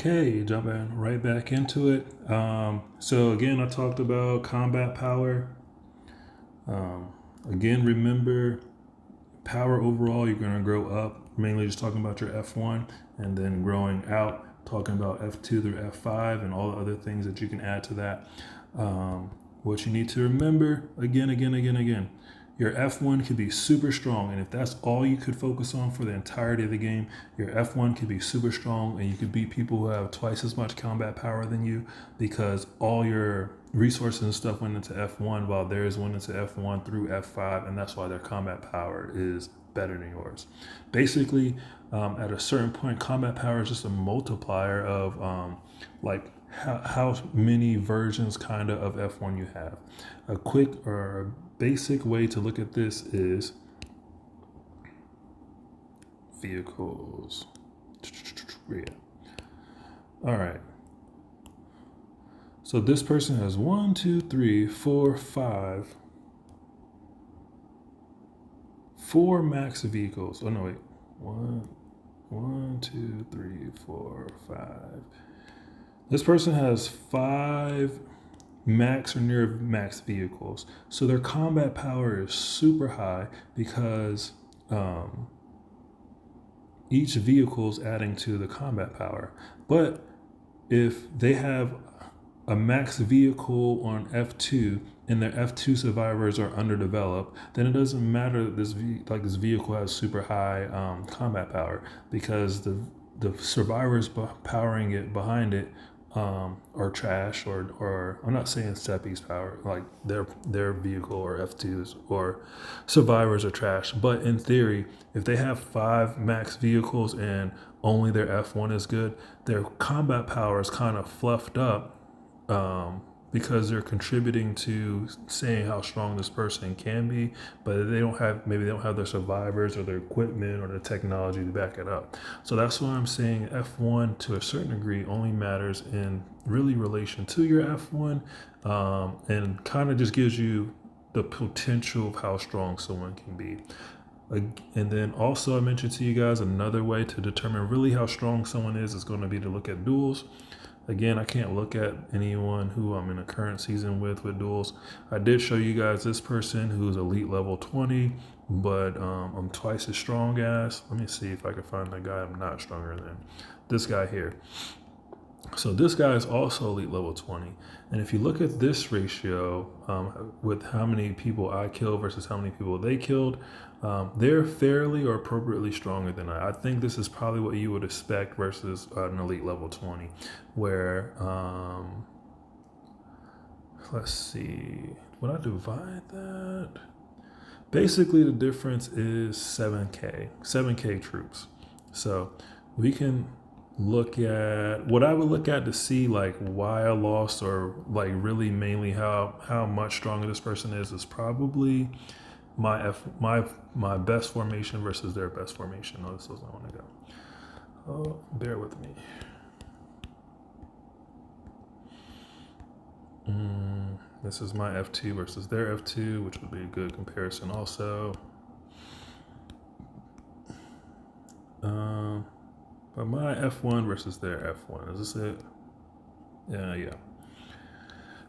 Okay, jumping right back into it. So again, I talked about combat power. Again, remember power overall, you're going to grow up, mainly just talking about your F1, and then growing out, talking about F2 through F5 and all the other things that you can add to that. What you need to remember, again, your F1 could be super strong. And if that's all you could focus on for the entirety of the game, your F1 could be super strong and you could beat people who have twice as much combat power than you because all your resources and stuff went into F1 while theirs went into F1 through F5. And that's why their combat power is better than yours. Basically, at a certain point, combat power is just a multiplier of how many versions kind of F1 you have. A quick or a basic way to look at this is vehicles. Yeah. All right. So this person has 1, 2, 3, 4, 5, 4 max vehicles. Oh no, wait. 1, 2, 3, 4, 5. This person has 5 max or near max vehicles. So their combat power is super high because each vehicle is adding to the combat power. But if they have a max vehicle on F2 and their F2 survivors are underdeveloped, then it doesn't matter that this vehicle has super high combat power because the survivors powering it behind it are trash, or I'm not saying Seppi's power, like their vehicle or F2s or survivors are trash. But in theory, if they have 5 max vehicles and only their F1 is good, their combat power is kind of fluffed up because they're contributing to saying how strong this person can be, but maybe they don't have their survivors or their equipment or the technology to back it up. So that's why I'm saying F1 to a certain degree only matters in really relation to your F1, and kind of just gives you the potential of how strong someone can be. And then also I mentioned to you guys another way to determine really how strong someone is going to be to look at duels. Again, I can't look at anyone who I'm in a current season with duels. I did show you guys this person who's elite level 20, but I'm twice as strong as. Let me see if I can find the guy I'm not stronger than. This guy here. So this guy is also elite level 20. And if you look at this ratio with how many people I killed versus how many people they killed, they're fairly or appropriately stronger than I think this is probably what you would expect versus an elite level 20, where, let's see, would I divide that? Basically, the difference is 7K troops. So we can look at what I would look at to see like why I lost, or like really mainly how much stronger this person is probably my best formation versus their best formation. Oh, this is where I want to go. Oh, bear with me. This is my F2 versus their F2, which would be a good comparison also. But my F1 versus their F1, is this it? Yeah.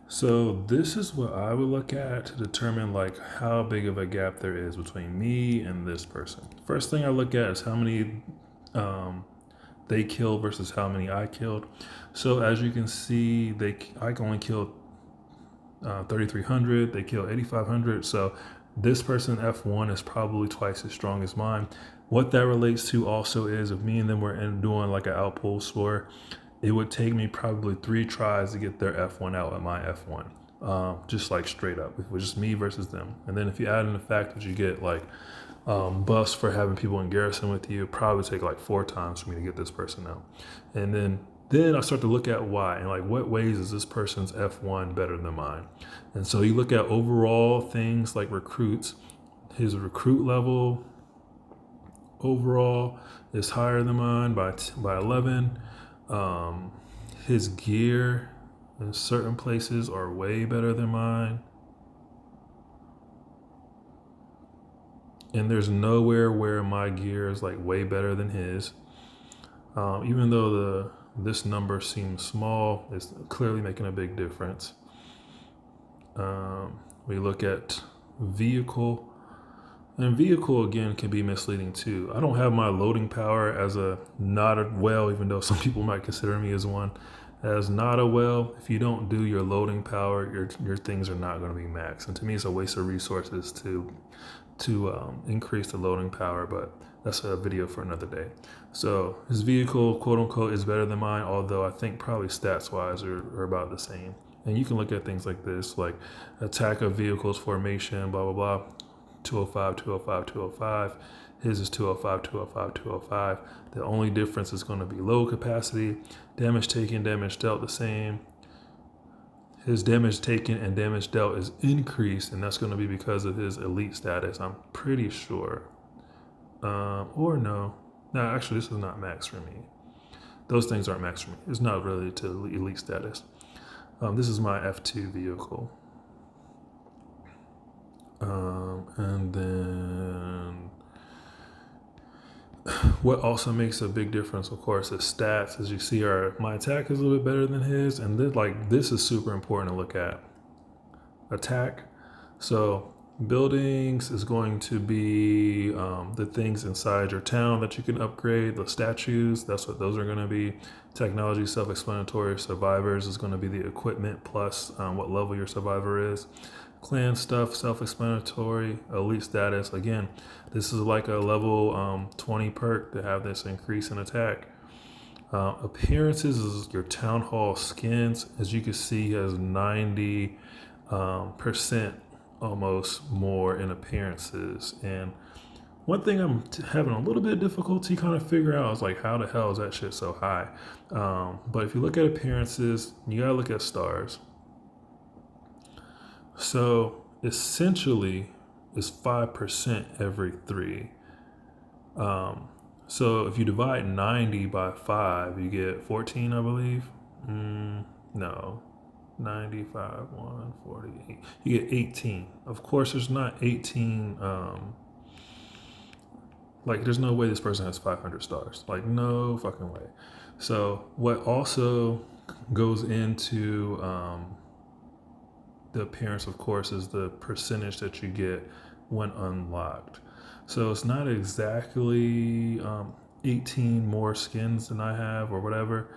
So this is what I would look at to determine like how big of a gap there is between me and this person. First thing I look at is how many they killed versus how many I killed. So as you can see, I only killed 3,300. They killed 8,500. So this person F1 is probably twice as strong as mine. What that relates to also is if me and them were doing like an outpool score, it would take me probably 3 tries to get their F1 out at my F1. Just like straight up. It was just me versus them. And then if you add in the fact that you get like buffs for having people in garrison with you, it'd probably take like 4 times for me to get this person out. And then I start to look at why and like what ways is this person's F1 better than mine. And so you look at overall things like recruits. His recruit level overall is higher than mine by 11. His gear in certain places are way better than mine. And there's nowhere where my gear is like way better than his. Even though this number seems small. It's clearly making a big difference. We look at vehicle, and vehicle again can be misleading too. I don't have my loading power as a not a well, even though some people might consider me as one. As not a well, if you don't do your loading power, your things are not going to be max. And to me, it's a waste of resources to increase the loading power. But that's a video for another day. So his vehicle, quote unquote, is better than mine, although I think probably stats wise are about the same. And you can look at things like this, like attack of vehicles formation, blah, blah, blah, 205, 205, 205. His is 205, 205, 205. The only difference is going to be load capacity, damage taken, damage dealt the same. His damage taken and damage dealt is increased, and that's going to be because of his elite status, I'm pretty sure. Or no. No, actually, this is not max for me. Those things aren't max for me. It's not related to elite status. This is my F2 vehicle. And then what also makes a big difference, of course, is stats. As you see, my attack is a little bit better than his, and this is super important to look at. Attack. So buildings is going to be the things inside your town that you can upgrade. The statues, that's what those are going to be. Technology, self-explanatory. Survivors is going to be the equipment plus what level your survivor is. Clan stuff, self-explanatory. Elite status, again, this is like a level 20 perk to have this increase in attack. Appearances is your town hall skins. As you can see, he has 90% almost more in appearances. And one thing I'm having a little bit of difficulty kind of figure out is like, how the hell is that shit so high? But if you look at appearances, you gotta look at stars. So essentially, it's 5% every 3. So if you divide 90 by 5, you get 14, I believe. No, 95, 148. You get 18. Of course, there's not 18. There's no way this person has 500 stars. Like, no fucking way. So what also goes into the appearance, of course, is the percentage that you get when unlocked. So it's not exactly 18 more skins than I have or whatever.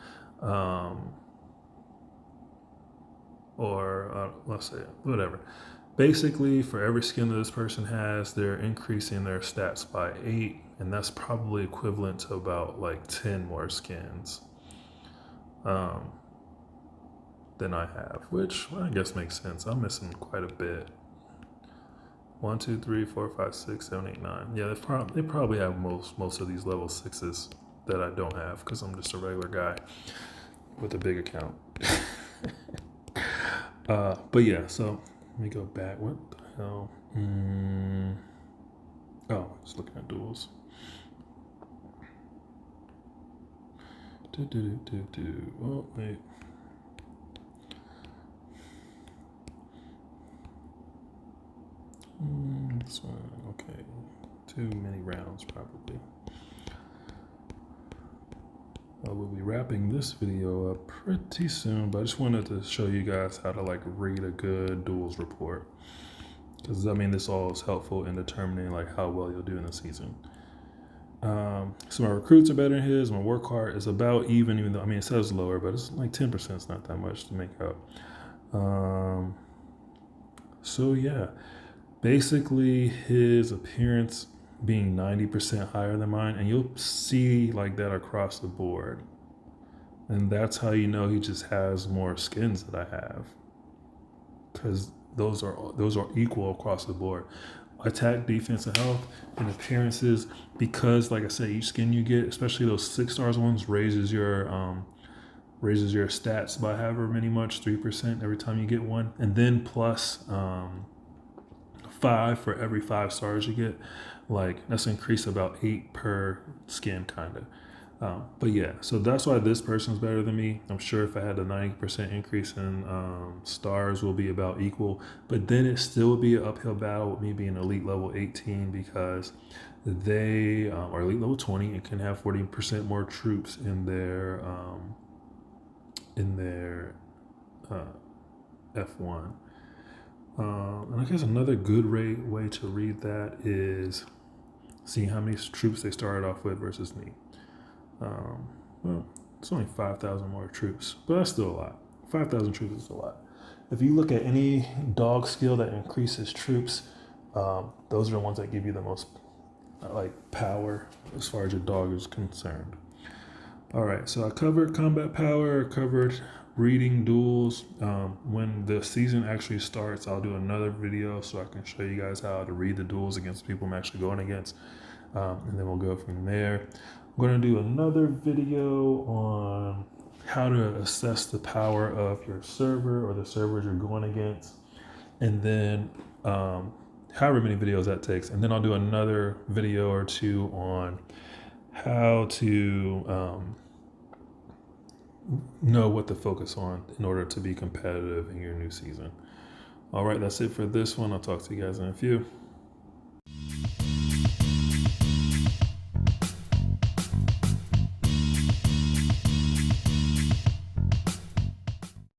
Let's say whatever. Basically, for every skin that this person has, they're increasing their stats by 8, and that's probably equivalent to about like 10 more skins than I have, which I guess makes sense. I'm missing quite a bit. 1, 2, 3, 4, 5, 6, 7, 8, 9. Yeah, they probably have most of these level 6s that I don't have because I'm just a regular guy with a big account. But yeah, so let me go back. What the hell? Just looking at duels. Oh, wait. This one, okay. Too many rounds, probably. We'll be wrapping this video up pretty soon, but I just wanted to show you guys how to read a good duels report. Because this all is helpful in determining how well you'll do in the season. So my recruits are better than his. My work hard is about even though it says lower, but it's 10%. It's not that much to make up. So yeah, basically his appearance being 90% higher than mine, and you'll see that across the board. And that's how you know he just has more skins that I have, because those are equal across the board. Attack, defense, and health, and appearances, because like I said, each skin you get, especially those 6 stars ones, raises your stats by however many much, 3% every time you get one, and then plus 5 for every 5 stars you get. That's increased about 8 per skin, kind of. But yeah, so that's why this person's better than me. I'm sure if I had a 90% increase in stars, will be about equal. But then it still would be an uphill battle with me being elite level 18, because they are elite level 20 and can have 40% more troops in their in their F1. And I guess another good way to read that is seeing how many troops they started off with versus me. Well, it's only 5,000 more troops, but that's still a lot. 5,000 troops is a lot. If you look at any dog skill that increases troops, those are the ones that give you the most power as far as your dog is concerned. All right, so I covered combat power, covered reading duels. When the season actually starts, I'll do another video so I can show you guys how to read the duels against people I'm actually going against, and then we'll go from there. I'm going to do another video on how to assess the power of your server or the servers you're going against, and then however many videos that takes, and then I'll do another video or two on how to know what to focus on in order to be competitive in your new season. All right, that's it for this one. I'll talk to you guys in a few.